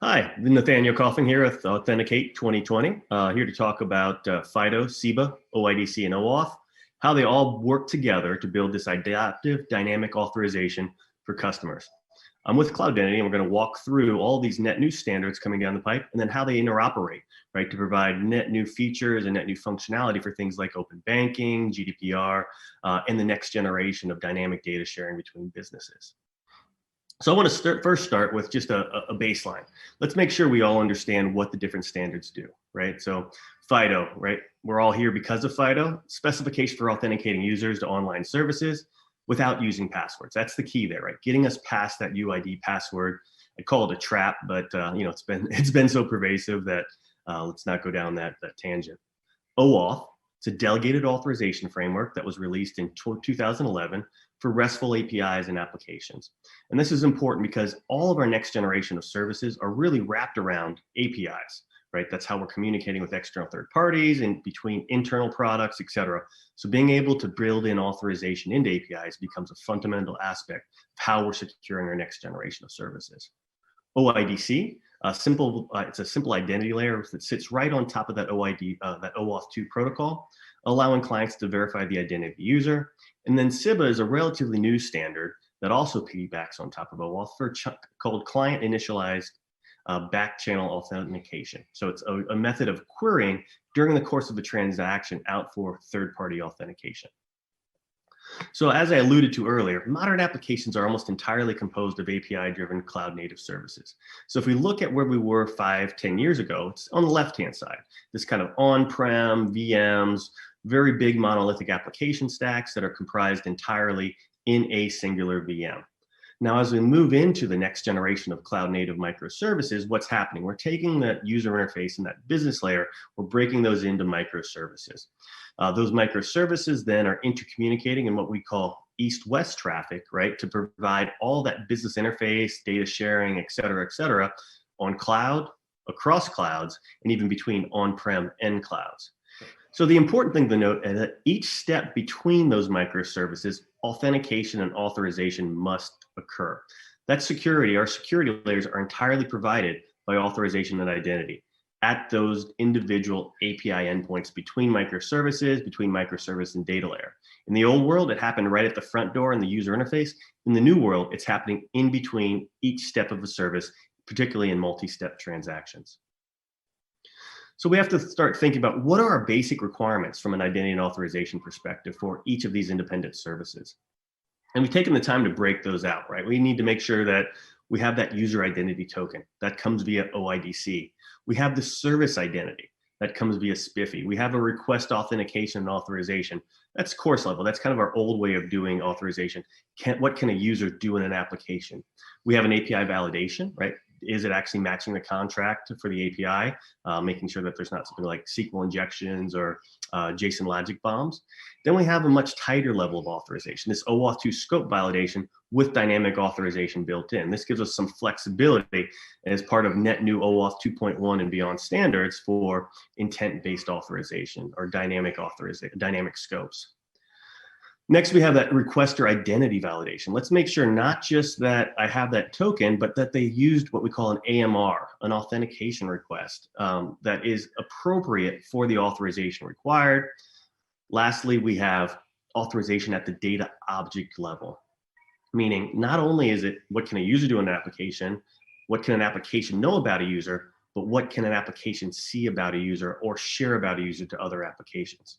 Hi, Nathanael Coffing here with Authenticate 2020, here to talk about FIDO, CIBA, OIDC, and OAuth, how they all work together to build this adaptive dynamic authorization for customers. I'm with Cloud Identity, and we're going to walk through all these net new standards coming down the pipe and then how they interoperate, right, to provide net new features and net new functionality for things like open banking, GDPR, and the next generation of dynamic data sharing between businesses. So I want to first start with just a baseline. Let's make sure we all understand what the different standards do, right? So FIDO, right? We're all here because of FIDO, specification for authenticating users to online services without using passwords. That's the key there, right? Getting us past that UID password. I call it a trap, but it's been so pervasive that let's not go down that tangent. OAuth, it's a delegated authorization framework that was released in 2011 for RESTful APIs and applications. And this is important because all of our next generation of services are really wrapped around APIs, right? That's how we're communicating with external third parties and between internal products, et cetera. So being able to build in authorization into APIs becomes a fundamental aspect of how we're securing our next generation of services. OIDC, it's a simple identity layer that sits right on top of that OAuth 2 protocol, allowing clients to verify the identity of the user. And then CIBA is a relatively new standard that also piggybacks on top of OAuth called client initialized back channel authentication. So it's a method of querying during the course of the transaction out for third-party authentication. So as I alluded to earlier, modern applications are almost entirely composed of API-driven cloud-native services. So if we look at where we were 5-10 years ago, it's on the left-hand side, this kind of on-prem VMs, very big monolithic application stacks that are comprised entirely in a singular VM. Now, as we move into the next generation of cloud-native microservices, what's happening? We're taking that user interface and that business layer, we're breaking those into microservices. Those microservices then are intercommunicating in what we call east-west traffic, right, to provide all that business interface, data sharing, et cetera, on cloud, across clouds, and even between on-prem and clouds. So the important thing to note is that each step between those microservices, authentication and authorization must occur. That security, our security layers are entirely provided by authorization and identity at those individual API endpoints between microservice and data layer. In the old world, it happened right at the front door in the user interface. In the new world, it's happening in between each step of the service, particularly in multi-step transactions. So we have to start thinking about what are our basic requirements from an identity and authorization perspective for each of these independent services. And we've taken the time to break those out, right? We need to make sure that we have that user identity token that comes via OIDC. We have the service identity that comes via SPIFFE. We have a request authentication and authorization. That's course level. That's kind of our old way of doing authorization. What can a user do in an application? We have an API validation, right? Is it actually matching the contract for the API, making sure that there's not something like SQL injections or JSON logic bombs. Then we have a much tighter level of authorization, this OAuth 2 scope validation with dynamic authorization built in. This gives us some flexibility as part of net new OAuth 2.1 and beyond standards for intent-based authorization or dynamic scopes. Next, we have that requester identity validation. Let's make sure not just that I have that token, but that they used what we call an AMR, an authentication request that is appropriate for the authorization required. Lastly, we have authorization at the data object level, meaning not only is it what can a user do in an application, what can an application know about a user, but what can an application see about a user or share about a user to other applications.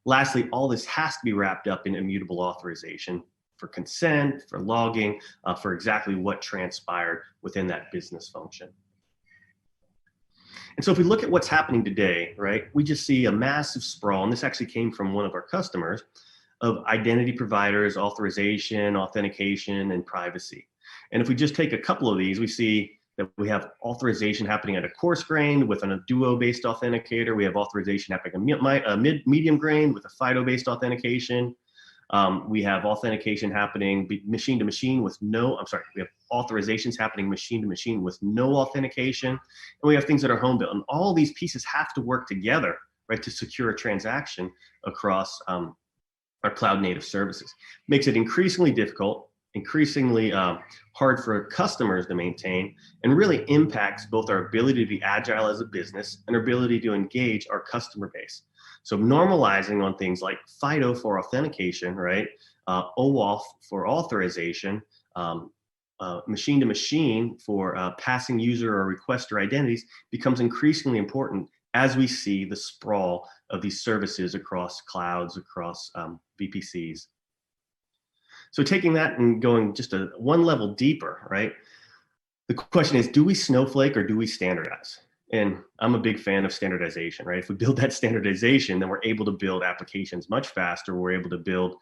Lastly, all this has to be wrapped up in immutable authorization for consent, for logging, for exactly what transpired within that business function. And so if we look at what's happening today, right, we just see a massive sprawl, and this actually came from one of our customers, of identity providers, authorization, authentication, and privacy. And if we just take a couple of these, we see that we have authorization happening at a coarse grain with a Duo-based authenticator. We have authorization happening a medium grain with a FIDO-based authentication. We have authentication happening machine to machine with we have authorizations happening machine to machine with no authentication. And we have things that are home built. And all these pieces have to work together, right, to secure a transaction across our cloud native services. Makes it increasingly difficult increasingly hard for customers to maintain, and really impacts both our ability to be agile as a business and our ability to engage our customer base. So normalizing on things like FIDO for authentication, right? OAuth for authorization, machine to machine for passing user or requester identities becomes increasingly important as we see the sprawl of these services across clouds, across VPCs. So taking that and going just one level deeper, right? The question is, do we snowflake or do we standardize? And I'm a big fan of standardization, right? If we build that standardization, then we're able to build applications much faster. We're able to build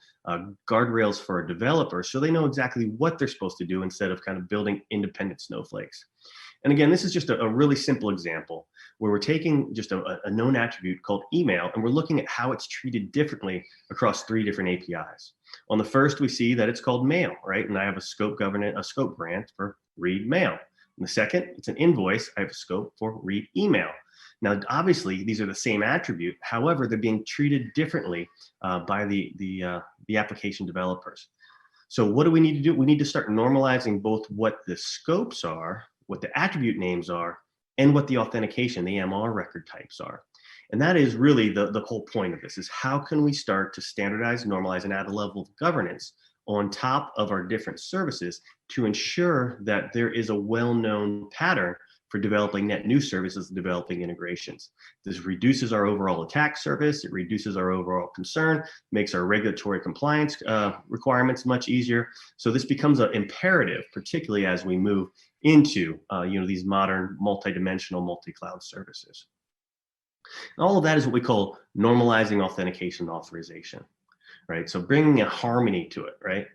guardrails for our developers so they know exactly what they're supposed to do instead of kind of building independent snowflakes. And again, this is just a really simple example where we're taking just a known attribute called email, and we're looking at how it's treated differently across 3 different APIs. On the first, we see that it's called mail, right? And I have a scope grant for read mail. On the second, it's an invoice. I have a scope for read email. Now, obviously, these are the same attribute. However, they're being treated differently by the application developers. So what do we need to do? We need to start normalizing both what the scopes are, what the attribute names are, and what the authentication, the MR record types are. And that is really the whole point of this, is how can we start to standardize, normalize, and add a level of governance on top of our different services to ensure that there is a well-known pattern for developing net new services and developing integrations. This reduces our overall attack surface, it reduces our overall concern, makes our regulatory compliance requirements much easier. So this becomes an imperative, particularly as we move into these modern multi-dimensional multi-cloud services. And all of that is what we call normalizing authentication authorization, right? So bringing a harmony to it, right?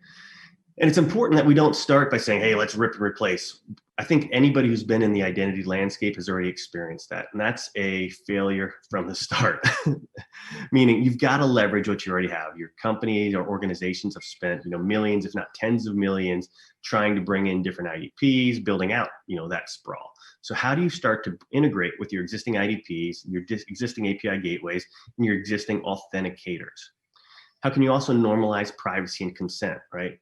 And it's important that we don't start by saying, hey, let's rip and replace. I think anybody who's been in the identity landscape has already experienced that. And that's a failure from the start. Meaning you've got to leverage what you already have. Your companies or organizations have spent, millions, if not tens of millions, trying to bring in different IDPs, building out, that sprawl. So how do you start to integrate with your existing IDPs, your existing API gateways, and your existing authenticators? How can you also normalize privacy and consent, right?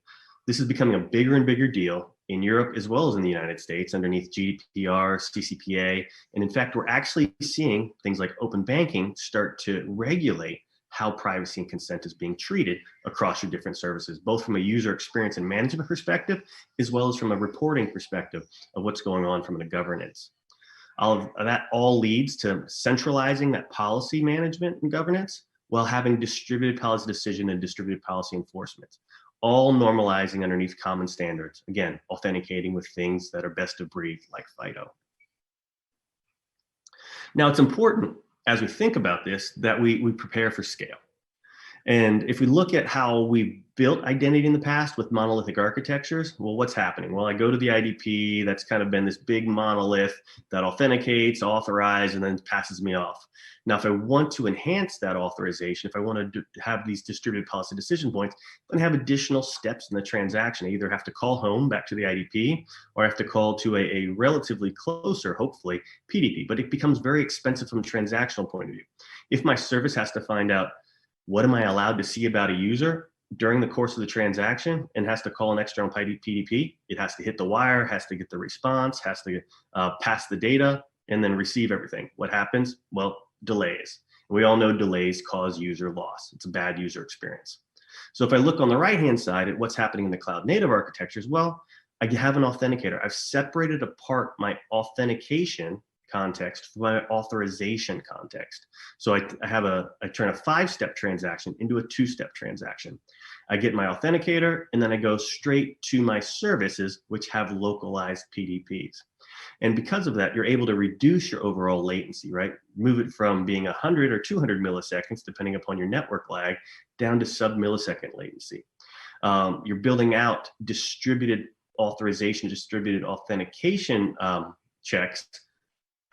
This is becoming a bigger and bigger deal in Europe as well as in the United States underneath GDPR, CCPA. And in fact, we're actually seeing things like open banking start to regulate how privacy and consent is being treated across your different services, both from a user experience and management perspective, as well as from a reporting perspective of what's going on from a governance. That all leads to centralizing that policy management and governance while having distributed policy decision and distributed policy enforcement, all normalizing underneath common standards. Again, authenticating with things that are best of breed like FIDO. Now, it's important as we think about this that we prepare for scale. And if we look at how we built identity in the past with monolithic architectures, well, what's happening? Well, I go to the IDP, that's kind of been this big monolith that authenticates, authorizes, and then passes me off. Now, if I want to enhance that authorization, if I want to have these distributed policy decision points, then I have additional steps in the transaction. I either have to call home back to the IDP, or I have to call to a relatively closer, hopefully, PDP. But it becomes very expensive from a transactional point of view. If my service has to find out what am I allowed to see about a user during the course of the transaction and has to call an external PDP, it has to hit the wire, has to get the response, has to pass the data, and then receive everything. What happens? Well, delays. We all know delays cause user loss. It's a bad user experience. So if I look on the right-hand side at what's happening in the cloud native architectures, well, I have an authenticator. I've separated apart my authentication context from my authorization context. So I turn a 5-step transaction into a 2-step transaction. I get my authenticator, and then I go straight to my services, which have localized PDPs. And because of that, you're able to reduce your overall latency, right? Move it from being 100 or 200 milliseconds, depending upon your network lag, down to sub-millisecond latency. You're building out distributed authorization, distributed authentication checks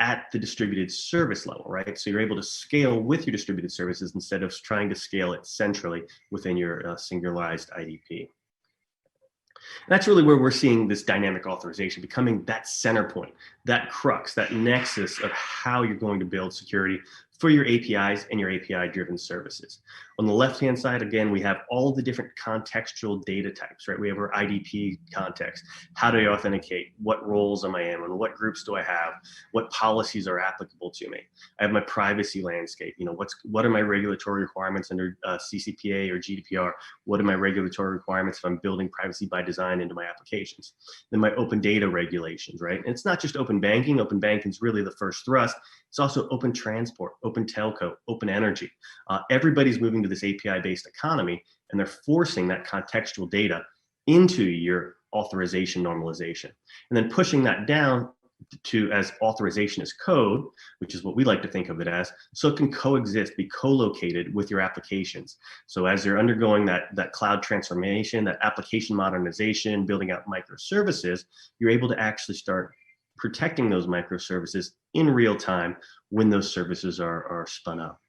at the distributed service level, right? So you're able to scale with your distributed services instead of trying to scale it centrally within your singularized IDP. And that's really where we're seeing this dynamic authorization becoming that center point, that crux, that nexus of how you're going to build security for your APIs and your API-driven services. On the left-hand side, again, we have all the different contextual data types, right? We have our IDP context. How do I authenticate? What roles am I in? And what groups do I have? What policies are applicable to me? I have my privacy landscape. What are my regulatory requirements under CCPA or GDPR? What are my regulatory requirements if I'm building privacy by design into my applications? Then my open data regulations, right? And it's not just open banking. Open banking is really the first thrust. It's also open transport, open telco, open energy. Everybody's moving to this API-based economy, and they're forcing that contextual data into your authorization normalization, and then pushing that down to as authorization as code, which is what we like to think of it as, so it can coexist, be co-located with your applications. So as you're undergoing that cloud transformation, that application modernization, building out microservices, you're able to actually start protecting those microservices in real time when those services are spun up.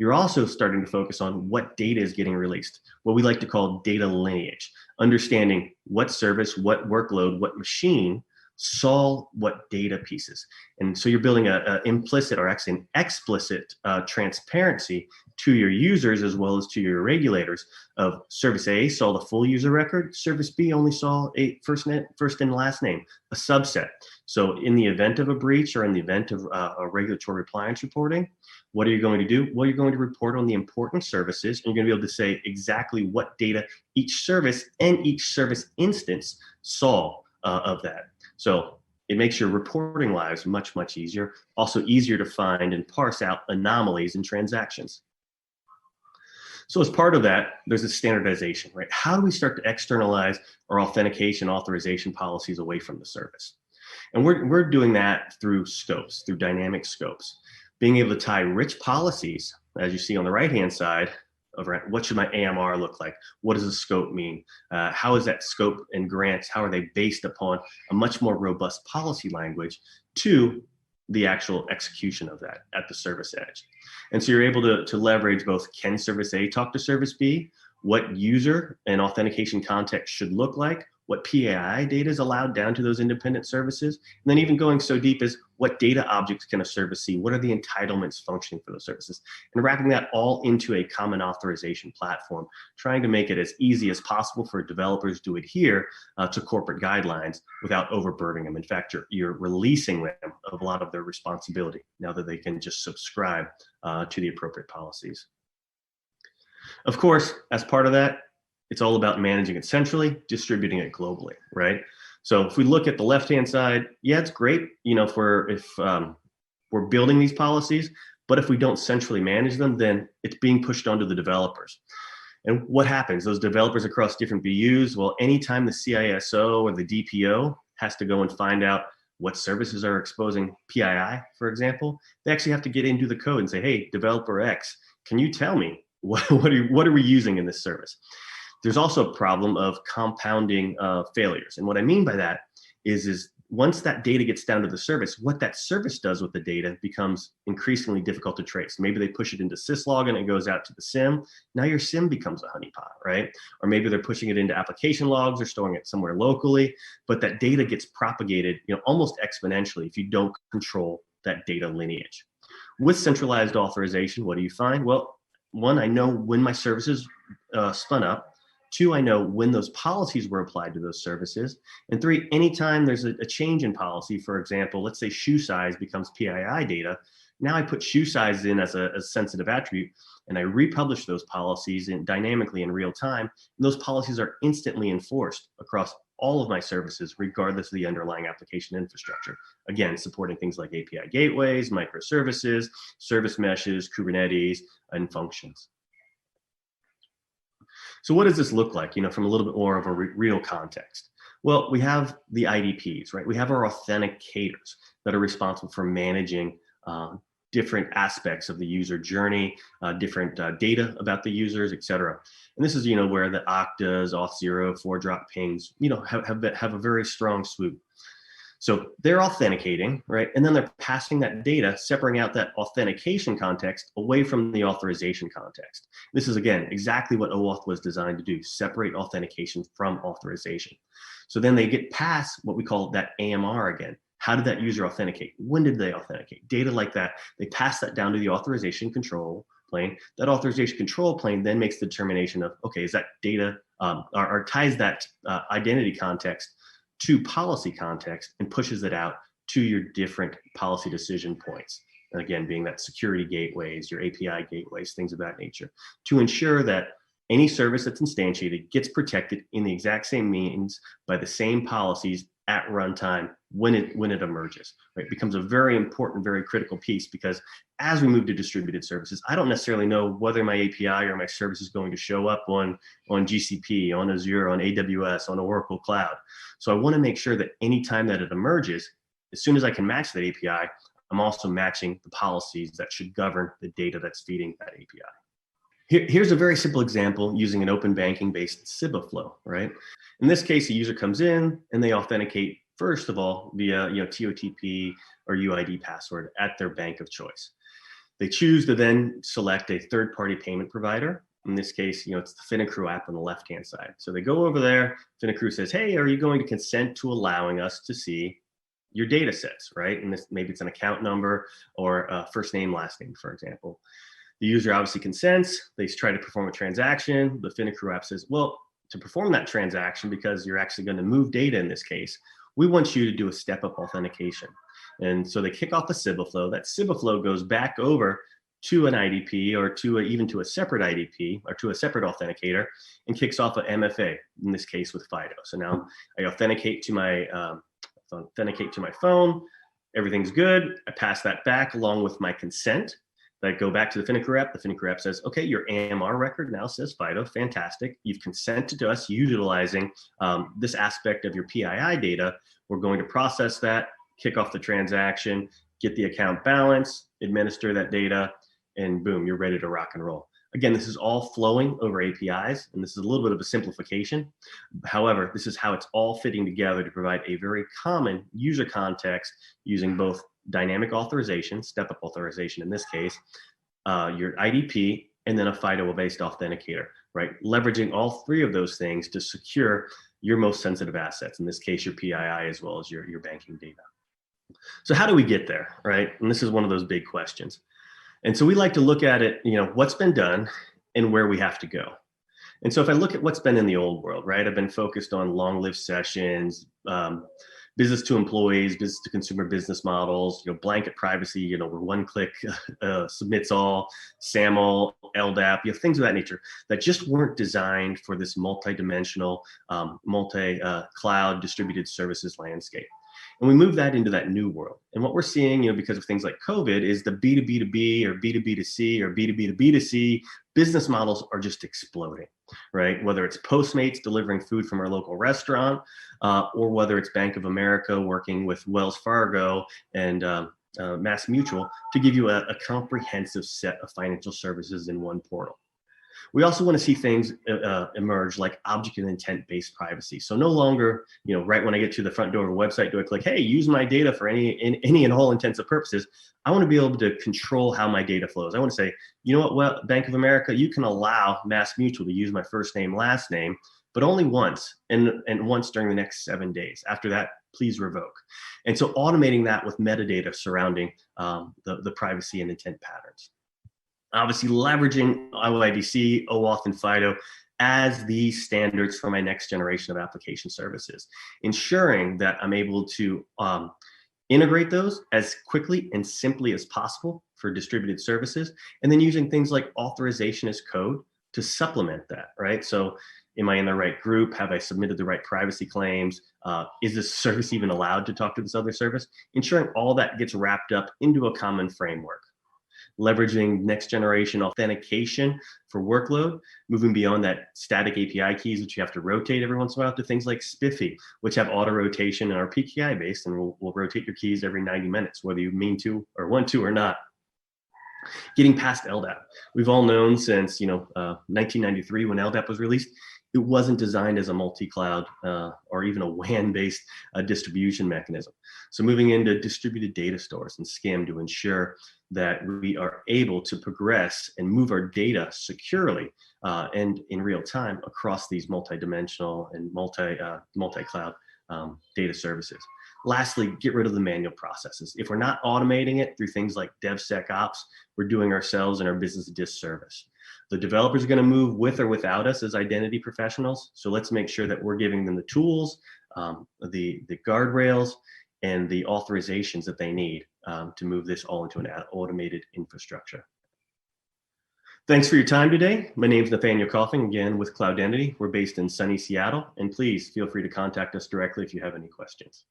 You're also starting to focus on what data is getting released, what we like to call data lineage, understanding what service, what workload, what machine saw what data pieces. And so you're building an implicit or actually an explicit transparency to your users as well as to your regulators of service A saw the full user record, service B only saw a first and last name, a subset. So in the event of a breach or in the event of a regulatory compliance reporting, what are you going to do? Well, you're going to report on the important services, and you're going to be able to say exactly what data each service and each service instance saw of that. So it makes your reporting lives much, much easier. Also easier to find and parse out anomalies in transactions. So as part of that, there's a standardization, right? How do we start to externalize our authentication authorization policies away from the service? And we're doing that through scopes, through dynamic scopes. Being able to tie rich policies, as you see on the right-hand side, of what should my AMR look like? What does the scope mean? How is that scope and grants, how are they based upon a much more robust policy language to the actual execution of that at the service edge? And so you're able to leverage both, can service A talk to service B? What user and authentication context should look like? What PAI data is allowed down to those independent services? And then even going so deep as what data objects can a service see? What are the entitlements functioning for those services? And wrapping that all into a common authorization platform, trying to make it as easy as possible for developers to adhere to corporate guidelines without overburdening them. In fact, you're releasing them of a lot of their responsibility now that they can just subscribe to the appropriate policies. Of course, as part of that, it's all about managing it centrally, distributing it globally, right? So if we look at the left-hand side, yeah, it's great, if we're building these policies, but if we don't centrally manage them, then it's being pushed onto the developers. And what happens? Those developers across different BUs, well, anytime the CISO or the DPO has to go and find out what services are exposing PII, for example, they actually have to get into the code and say, hey, developer X, can you tell me what are we using in this service? There's also a problem of compounding failures. And what I mean by that is once that data gets down to the service, what that service does with the data becomes increasingly difficult to trace. Maybe they push it into syslog and it goes out to the SIM. Now your SIM becomes a honeypot, right? Or maybe they're pushing it into application logs or storing it somewhere locally, but that data gets propagated almost exponentially if you don't control that data lineage. With centralized authorization, what do you find? Well, one, I know when my services spun up. Two, I know when those policies were applied to those services. And three, anytime there's a change in policy, for example, let's say shoe size becomes PII data. Now I put shoe size in as a sensitive attribute, and I republish those policies dynamically in real time. And those policies are instantly enforced across all of my services, regardless of the underlying application infrastructure. Again, supporting things like API gateways, microservices, service meshes, Kubernetes, and functions. So what does this look like, from a little bit more of a real context? Well, we have the IDPs, right? We have our authenticators that are responsible for managing different aspects of the user journey, different data about the users, et cetera. And this is, where the Oktas, Auth0, 4-drop pings, have a very strong swoop. So they're authenticating, right? And then they're passing that data, separating out that authentication context away from the authorization context. This is, again, exactly what OAuth was designed to do, separate authentication from authorization. So then they get past what we call that AMR again. How did that user authenticate? When did they authenticate? Data like that, they pass that down to the authorization control plane. That authorization control plane then makes the determination of, okay, is that data, or ties that identity context to policy context and pushes it out to your different policy decision points. And again, being that security gateways, your API gateways, things of that nature, to ensure that any service that's instantiated gets protected in the exact same means by the same policies at runtime when it emerges. Right? It becomes a very important, very critical piece, because as we move to distributed services, I don't necessarily know whether my API or my service is going to show up on GCP, on Azure, on AWS, on Oracle Cloud. So I want to make sure that anytime that it emerges, as soon as I can match that API, I'm also matching the policies that should govern the data that's feeding that API. Here's a very simple example using an open banking based SIBA flow, right? In this case, a user comes in and they authenticate, first of all, via TOTP or UID password at their bank of choice. They choose to then select a third-party payment provider. In this case, it's the Finicrew app on the left-hand side. So they go over there, Finicrew says, hey, are you going to consent to allowing us to see your data sets, right? And this, maybe it's an account number or first name, last name, for example. The user obviously consents. They try to perform a transaction. The Finicrew app says, well, to perform that transaction, because you're actually going to move data in this case, we want you to do a step-up authentication. And so they kick off the SIBA flow. That SIBA flow goes back over to an IDP or even to a separate IDP or to a separate authenticator and kicks off an MFA, in this case with FIDO. So now I authenticate to my phone. Everything's good. I pass that back along with my consent. I go back to the Finicrew app. The Finicrew app says, okay, your AMR record now says FIDO. Fantastic. You've consented to us utilizing this aspect of your PII data. We're going to process that, kick off the transaction, get the account balance, administer that data, and boom, you're ready to rock and roll. Again, this is all flowing over APIs, and this is a little bit of a simplification. However, this is how it's all fitting together to provide a very common user context using both dynamic authorization, step-up authorization in this case, your IDP, and then a FIDO-based authenticator, right? Leveraging all three of those things to secure your most sensitive assets, in this case, your PII, as well as your banking data. So how do we get there, right? And this is one of those big questions. And so we like to look at it, what's been done and where we have to go. And so if I look at what's been in the old world, right, I've been focused on long-lived sessions, business to employees, business to consumer business models, blanket privacy, where one click submits all, SAML, LDAP, things of that nature that just weren't designed for this multi-dimensional, multi-cloud distributed services landscape. And we move that into that new world. And what we're seeing, because of things like COVID, is the B2B2B or B2B2C or B2B2B2C business models are just exploding, right? Whether it's Postmates delivering food from our local restaurant, or whether it's Bank of America working with Wells Fargo and Mass Mutual to give you a comprehensive set of financial services in one portal. We also want to see things emerge like object and intent-based privacy. So no longer, right when I get to the front door of a website, do I click, hey, use my data for any and all intents and purposes. I want to be able to control how my data flows. I want to say, well, Bank of America, you can allow Mass Mutual to use my first name, last name, but only once, and once during the next 7 days. After that, please revoke. And so automating that with metadata surrounding the privacy and intent patterns. Obviously, leveraging OIDC, OAuth, and FIDO as the standards for my next generation of application services, ensuring that I'm able to integrate those as quickly and simply as possible for distributed services, and then using things like authorization as code to supplement that, right? So am I in the right group? Have I submitted the right privacy claims? Is this service even allowed to talk to this other service? Ensuring all that gets wrapped up into a common framework. Leveraging next generation authentication for workload, moving beyond that static API keys, which you have to rotate every once in a while, to things like Spiffy, which have auto rotation and are PKI based, and will rotate your keys every 90 minutes, whether you mean to or want to or not. Getting past LDAP. We've all known since 1993 when LDAP was released, it wasn't designed as a multi-cloud or even a WAN-based distribution mechanism. So moving into distributed data stores and SCIM to ensure that we are able to progress and move our data securely and in real time across these multi-dimensional and multi-cloud data services. Lastly, get rid of the manual processes. If we're not automating it through things like DevSecOps, we're doing ourselves and our business a disservice. The developers are going to move with or without us as identity professionals. So let's make sure that we're giving them the tools, the guardrails, and the authorizations that they need to move this all into an automated infrastructure. Thanks for your time today. My name is Nathanael Coffing, again with Cloudentity. We're based in sunny Seattle, and please feel free to contact us directly if you have any questions.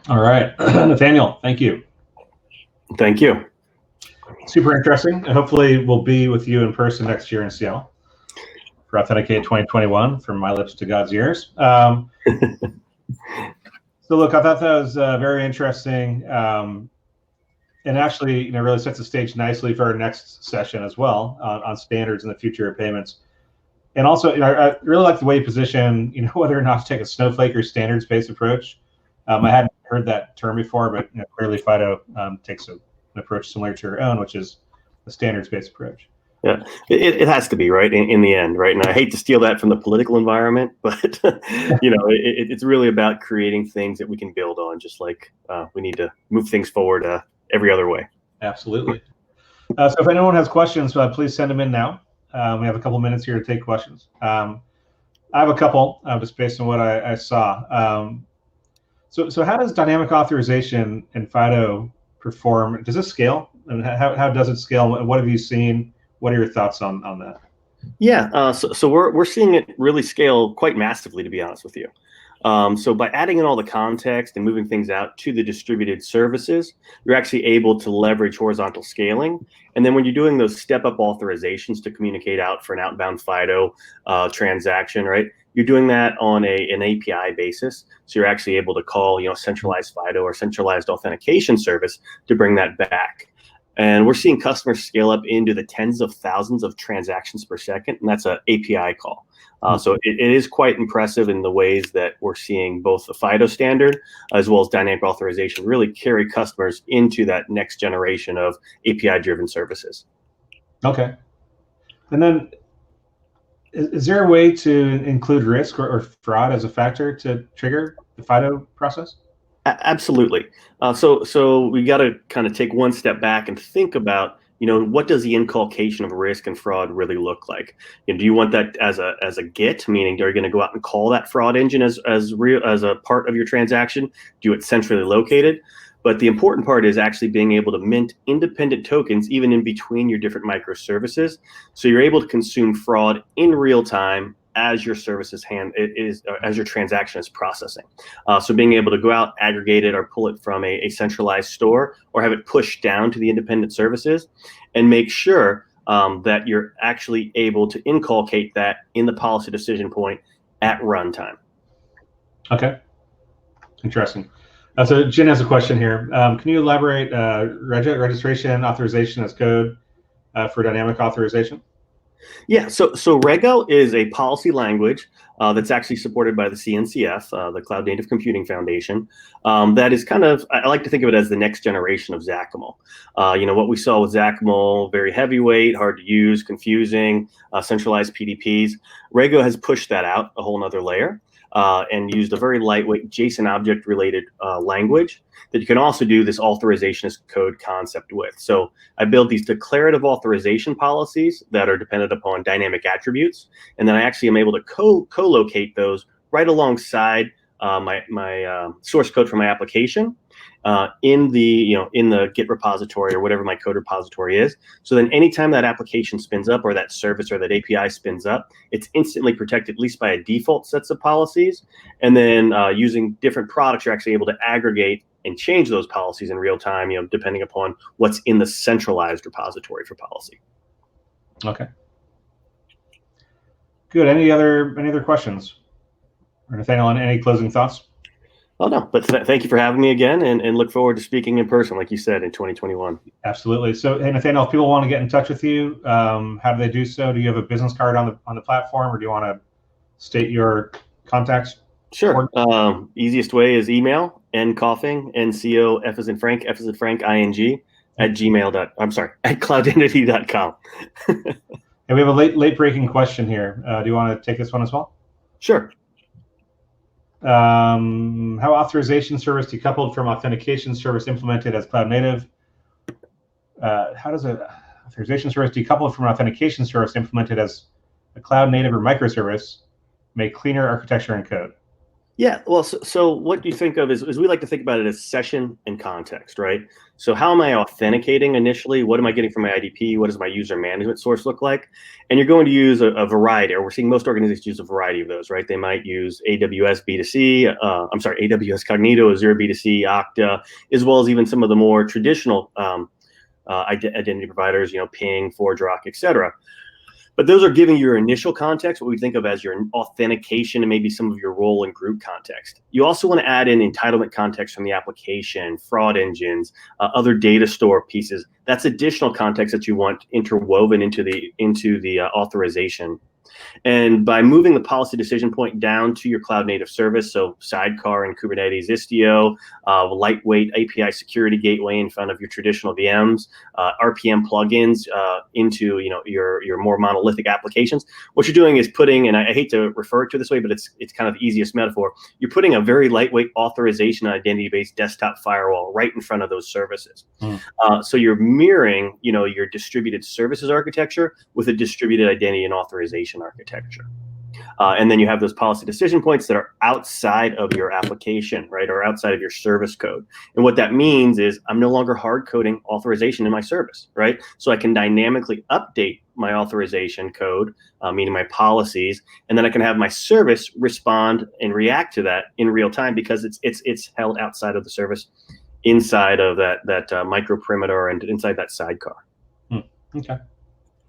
All right, Nathanael, thank you. Thank you. Super interesting, and hopefully we'll be with you in person next year in Seattle for Authenticate 2021, from my lips to God's ears. So look, I thought that was very interesting, and actually, really sets the stage nicely for our next session as well on standards and the future of payments. And also, I really like the way you position, whether or not to take a snowflake or standards-based approach. I hadn't heard that term before, but clearly FIDO takes an approach similar to your own, which is a standards-based approach. Yeah, it has to be, right, in the end, right? And I hate to steal that from the political environment, but it's really about creating things that we can build on, just like we need to move things forward every other way. Absolutely. So if anyone has questions, please send them in now. We have a couple minutes here to take questions. I have a couple, just based on what I saw. So how does dynamic authorization in FIDO perform? Does it scale? And how does it scale? What have you seen? What are your thoughts on that? Yeah, so we're seeing it really scale quite massively, to be honest with you. So by adding in all the context and moving things out to the distributed services, you're actually able to leverage horizontal scaling. And then when you're doing those step-up authorizations to communicate out for an outbound FIDO transaction, right? You're doing that on an API basis. So you're actually able to call, centralized FIDO or centralized authentication service to bring that back. And we're seeing customers scale up into the tens of thousands of transactions per second, and that's an API call. So it is quite impressive in the ways that we're seeing both the FIDO standard as well as dynamic authorization really carry customers into that next generation of API-driven services. Okay. And then is there a way to include risk or fraud as a factor to trigger the FIDO process? Absolutely. So we got to kind of take one step back and think about, what does the inculcation of risk and fraud really look like? Do you want that as a GET, meaning are you going to go out and call that fraud engine as a part of your transaction? Do it centrally located? But the important part is actually being able to mint independent tokens even in between your different microservices. So you're able to consume fraud in real time as your services as your transaction is processing. So being able to go out, aggregate it, or pull it from a centralized store, or have it pushed down to the independent services, and make sure that you're actually able to inculcate that in the policy decision point at runtime. Okay, interesting. So Jen has a question here. Can you elaborate registration authorization as code for dynamic authorization? Yeah, so Rego is a policy language that's actually supported by the CNCF, the Cloud Native Computing Foundation. That is kind of, I like to think of it as the next generation of XACML. What we saw with XACML, very heavyweight, hard to use, confusing, centralized PDPs. Rego has pushed that out a whole nother layer and used a very lightweight JSON object related language that you can also do this authorization as code concept with. So I build these declarative authorization policies that are dependent upon dynamic attributes. And then I actually am able to co-locate those right alongside my source code for my application in the Git repository or whatever my code repository is. So then anytime that application spins up or that service or that API spins up, it's instantly protected at least by a default sets of policies. And then using different products, you're actually able to aggregate and change those policies in real time, depending upon what's in the centralized repository for policy. Okay. Good. Any other questions? Or Nathanael, any closing thoughts? Oh, no, but thank you for having me again, and look forward to speaking in person, like you said, in 2021. Absolutely. So, hey, Nathanael, if people want to get in touch with you, how do they do so? Do you have a business card on the platform, or do you want to state your contacts? Sure. Easiest way is email, ncoffing, NCO, F as in Frank, F as in Frank, ING, at cloudentity.com. And we have a late breaking question here. Do you want to take this one as well? Sure. How authorization service decoupled from authentication service implemented as cloud native? How does a authorization service decoupled from an authentication service implemented as a cloud native or microservice make cleaner architecture and code? Yeah, well, so what you think of is we like to think about it as session and context, right? So how am I authenticating initially? What am I getting from my IDP? What does my user management source look like? And you're going to use a variety, or we're seeing most organizations use a variety of those, right? They might use AWS B2C, AWS Cognito, Azure B2C, Okta, as well as even some of the more traditional identity providers, Ping, ForgeRock, et cetera. But those are giving your initial context, what we think of as your authentication and maybe some of your role and group context. You also want to add in entitlement context from the application, fraud engines, other data store pieces. That's additional context that you want interwoven into the authorization. And by moving the policy decision point down to your cloud native service, so Sidecar and Kubernetes Istio, lightweight API security gateway in front of your traditional VMs, RPM plugins into your more monolithic applications. What you're doing is putting, and I hate to refer to it this way, but it's kind of the easiest metaphor. You're putting a very lightweight authorization identity-based desktop firewall right in front of those services. So you're mirroring, your distributed services architecture with a distributed identity and authorization architecture. And then you have those policy decision points that are outside of your application, right, or outside of your service code. And what that means is I'm no longer hard coding authorization in my service, right? So I can dynamically update my authorization code, meaning my policies, and then I can have my service respond and react to that in real time because it's held outside of the service, inside of that micro perimeter and inside that sidecar. Okay.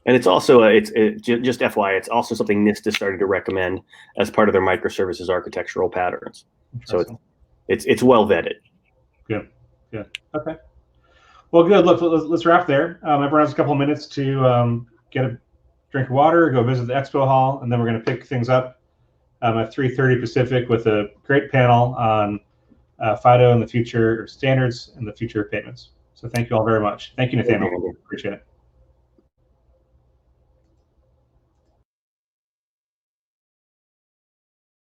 And it's also just FYI, it's also something NIST has started to recommend as part of their microservices architectural patterns. So it's well vetted. Good. Okay. Well, good. Look, let's wrap there. Everyone has a couple of minutes to get a drink of water, go visit the expo hall, and then we're going to pick things up at 3:30 Pacific with a great panel on FIDO and the future standards and the future of payments. So thank you all very much. Thank you, Nathanael. Appreciate it.